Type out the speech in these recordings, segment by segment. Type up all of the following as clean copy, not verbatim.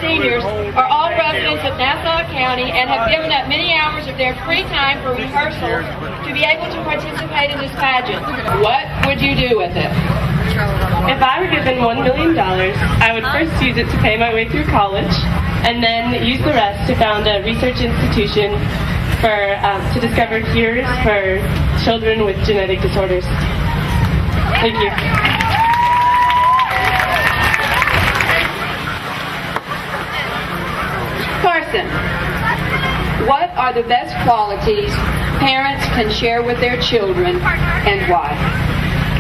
seniors are all residents of Nassau County and have given up many hours of their free time for rehearsals to be able to participate in this pageant. What would you do with it? If I were given $1 million, I would first use it to pay my way through college, and then use the rest to found a research institution to discover cures for children with genetic disorders. Thank you. Carson, what are the best qualities parents can share with their children and why?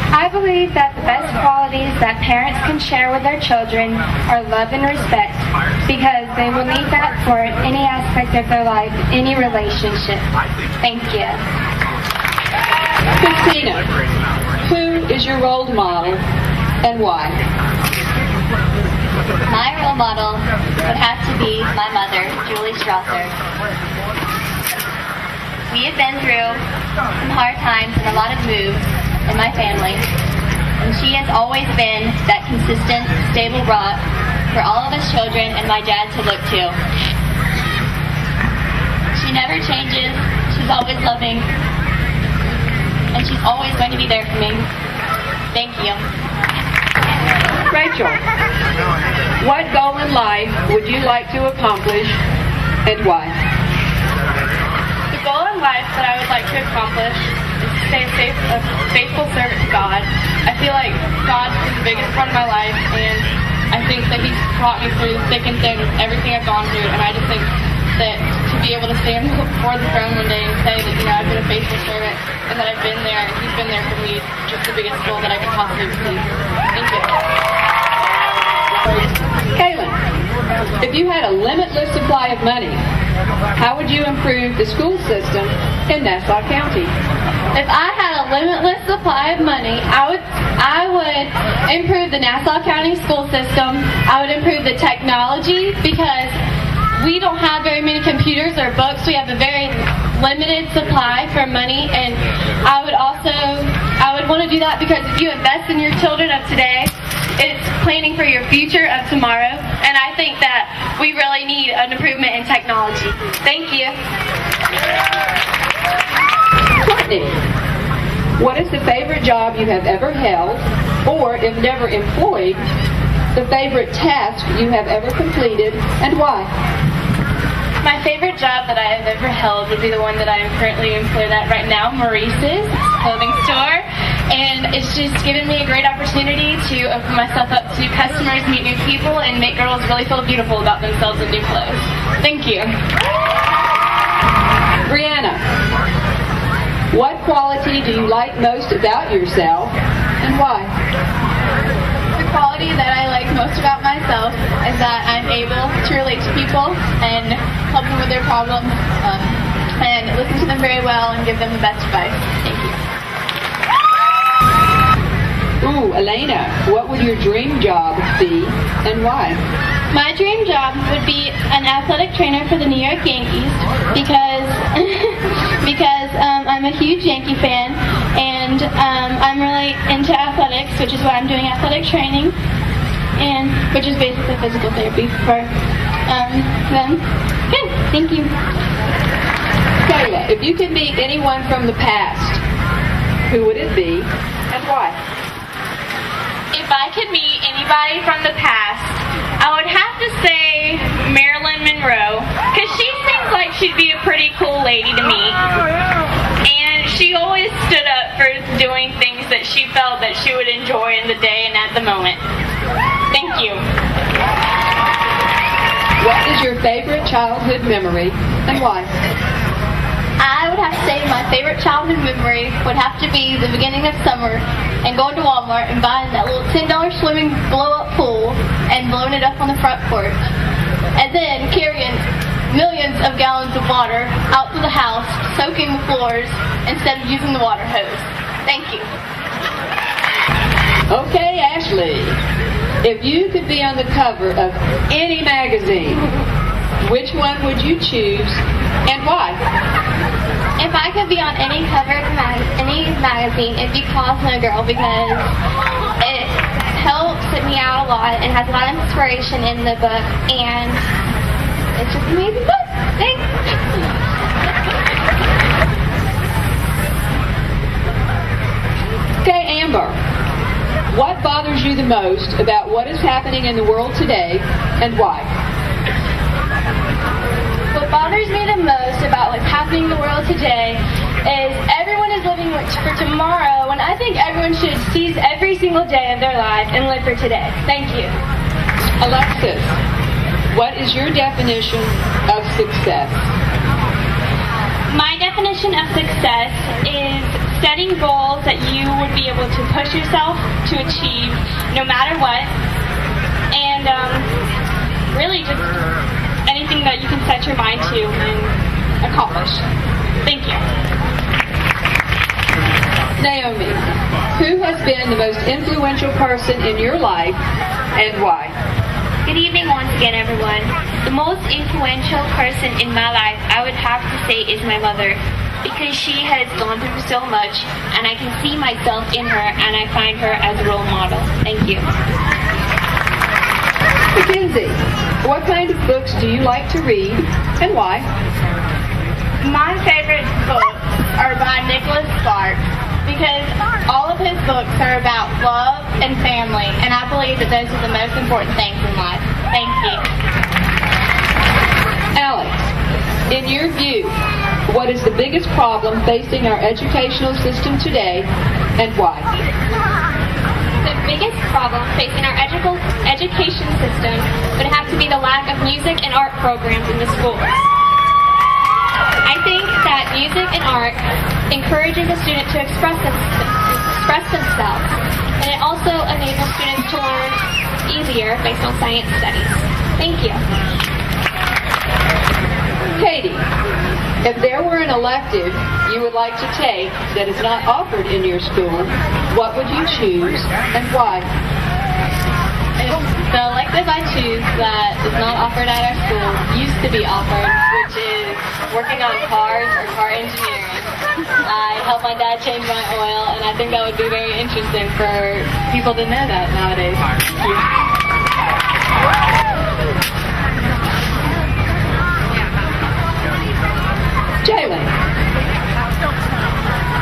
I believe that the best qualities that parents can share with their children are love and respect, because they will need that for any aspect of their life, any relationship. Thank you. Christina, who is your role model and why? My role model would have to be my mother, Julie Strasser. We have been through some hard times and a lot of moves in my family, and she has always been that consistent, stable rock for all of us children and my dad to look to. She never changes, she's always loving, and she's always going to be there for me. Thank you. Rachel, what goal in life would you like to accomplish and why? The goal in life that I would like to accomplish is to stay a faithful servant to God. I feel like God is the biggest part of my life, and I think that He's brought me through thick and thin, everything I've gone through, and I just think that to be able to stand before the throne one day and say that, I've been a faithful servant and that I've been there and He's been there for me, just the biggest goal that I could possibly receive. Thank you. Kaylin, if you had a limitless supply of money, how would you improve the school system in Nassau County? If I had a limitless supply of money, I would improve the Nassau County school system. I would improve the technology, because we don't have very many computers or books. We have a very limited supply for money, and I would want to do that, because if you invest in your children of today, it's planning for your future of tomorrow, and I think that we really need an improvement in technology. Thank you. Courtney, what is the favorite job you have ever held, or if never employed, the favorite task you have ever completed, and why? My favorite job that I have ever held would be the one that I am currently employed at right now, Maurice's clothing store. And it's just given me a great opportunity to open myself up to customers, meet new people, and make girls really feel beautiful about themselves in new clothes. Thank you. Brianna, what quality do you like most about yourself, and why? The quality that I like most about myself is that I'm able to relate to people and help them with their problems, and listen to them very well and give them the best advice. Thank you. Ooh, Elena, what would your dream job be and why? My dream job would be an athletic trainer for the New York Yankees, because I'm a huge Yankee fan, and I'm really into athletics, which is why I'm doing athletic training, and which is basically physical therapy for them. Good, thank you. Kayla, if you could meet anyone from the past, who would it be and why? If I could meet anybody from the past, I would have to say Marilyn Monroe, because she seems like she'd be a pretty cool lady to meet. And she always stood up for doing things that she felt that she would enjoy in the day and at the moment. Thank you. What is your favorite childhood memory and why? I would have to say my favorite childhood memory would have to be the beginning of summer and going to Walmart and buying that little $10 swimming blow-up pool and blowing it up on the front porch. And then carrying millions of gallons of water out to the house, soaking the floors instead of using the water hose. Thank you. Okay, Ashley, if you could be on the cover of any magazine, which one would you choose and why? If I could be on any cover of any magazine, it'd be Cosmo Girl, because it helps put me out a lot and has a lot of inspiration in the book, and it's just an amazing book. Thanks. Okay, Amber. What bothers you the most about what is happening in the world today, and why? What bothers me the most about what's happening in the world today is everyone is living for tomorrow, and I think everyone should seize every single day of their life and live for today. Thank you. Alexis, what is your definition of success? My definition of success is setting goals that you would be able to push yourself to achieve no matter what, and really just anything that you can set your mind to and accomplish. Thank you. Naomi, who has been the most influential person in your life, and why? Good evening once again, everyone. The most influential person in my life, I would have to say, is my mother, because she has gone through so much, and I can see myself in her, and I find her as a role model. Thank you. Mackenzie, what kind of books do you like to read, and why? My favorite books are by Nicholas Sparks, because all of his books are about love and family, and I believe that those are the most important things in life. Thank you. Alex, in your view, what is the biggest problem facing our educational system today, and why? The biggest problem facing our education system would have to be the lack of music and art programs in the schools. I think that music and art encourages a student to express themselves, and it also enables students to learn easier based on science studies. Thank you. Katie, if there were an elective you would like to take that is not offered in your school, what would you choose, and why? The elective I choose that is not offered at our school used to be offered, which is working on cars or car engineering. I help my dad change my oil, and I think that would be very interesting for people to know that nowadays. Thank you. Jalen,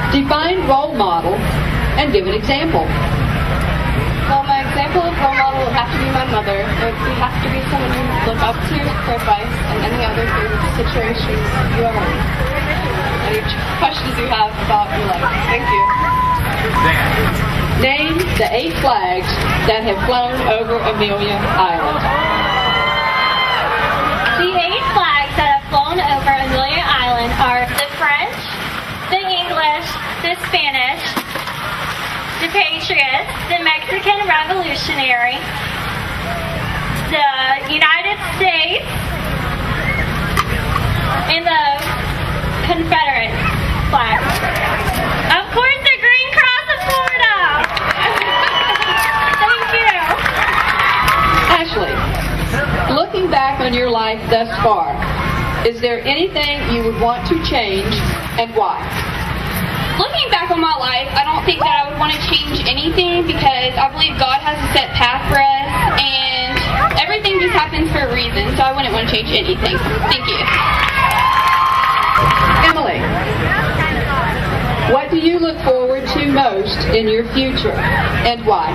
define role model and give an example. Well, my example of role model would have to be my mother. It would have to be someone you look up to for advice in any other situations you are in. Any questions you have about your life. Thank you. Name the 8 flags that have flown over Amelia Island. The 8 flags that have flown over Amelia Island are the French, the English, the Spanish, the Patriots, the Mexican Revolutionary, the United States, and the Confederate flag. Of course, the Green Cross of Florida. Thank you. Ashley, looking back on your life thus far, is there anything you would want to change, and why? Looking back on my life, I don't think that I would want to change anything because I believe God has a set path for us and everything just happens for a reason, so I wouldn't want to change anything. Thank you. Emily, what do you look forward to most in your future, and why?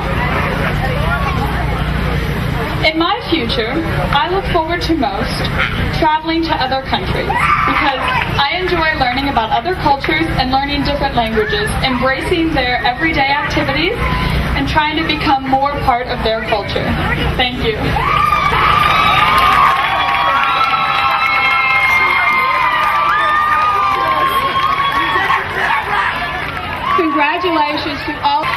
In my future, I look forward to most traveling to other countries because I enjoy learning about other cultures and learning different languages, embracing their everyday activities, and trying to become more part of their culture. Thank you. Congratulations to all.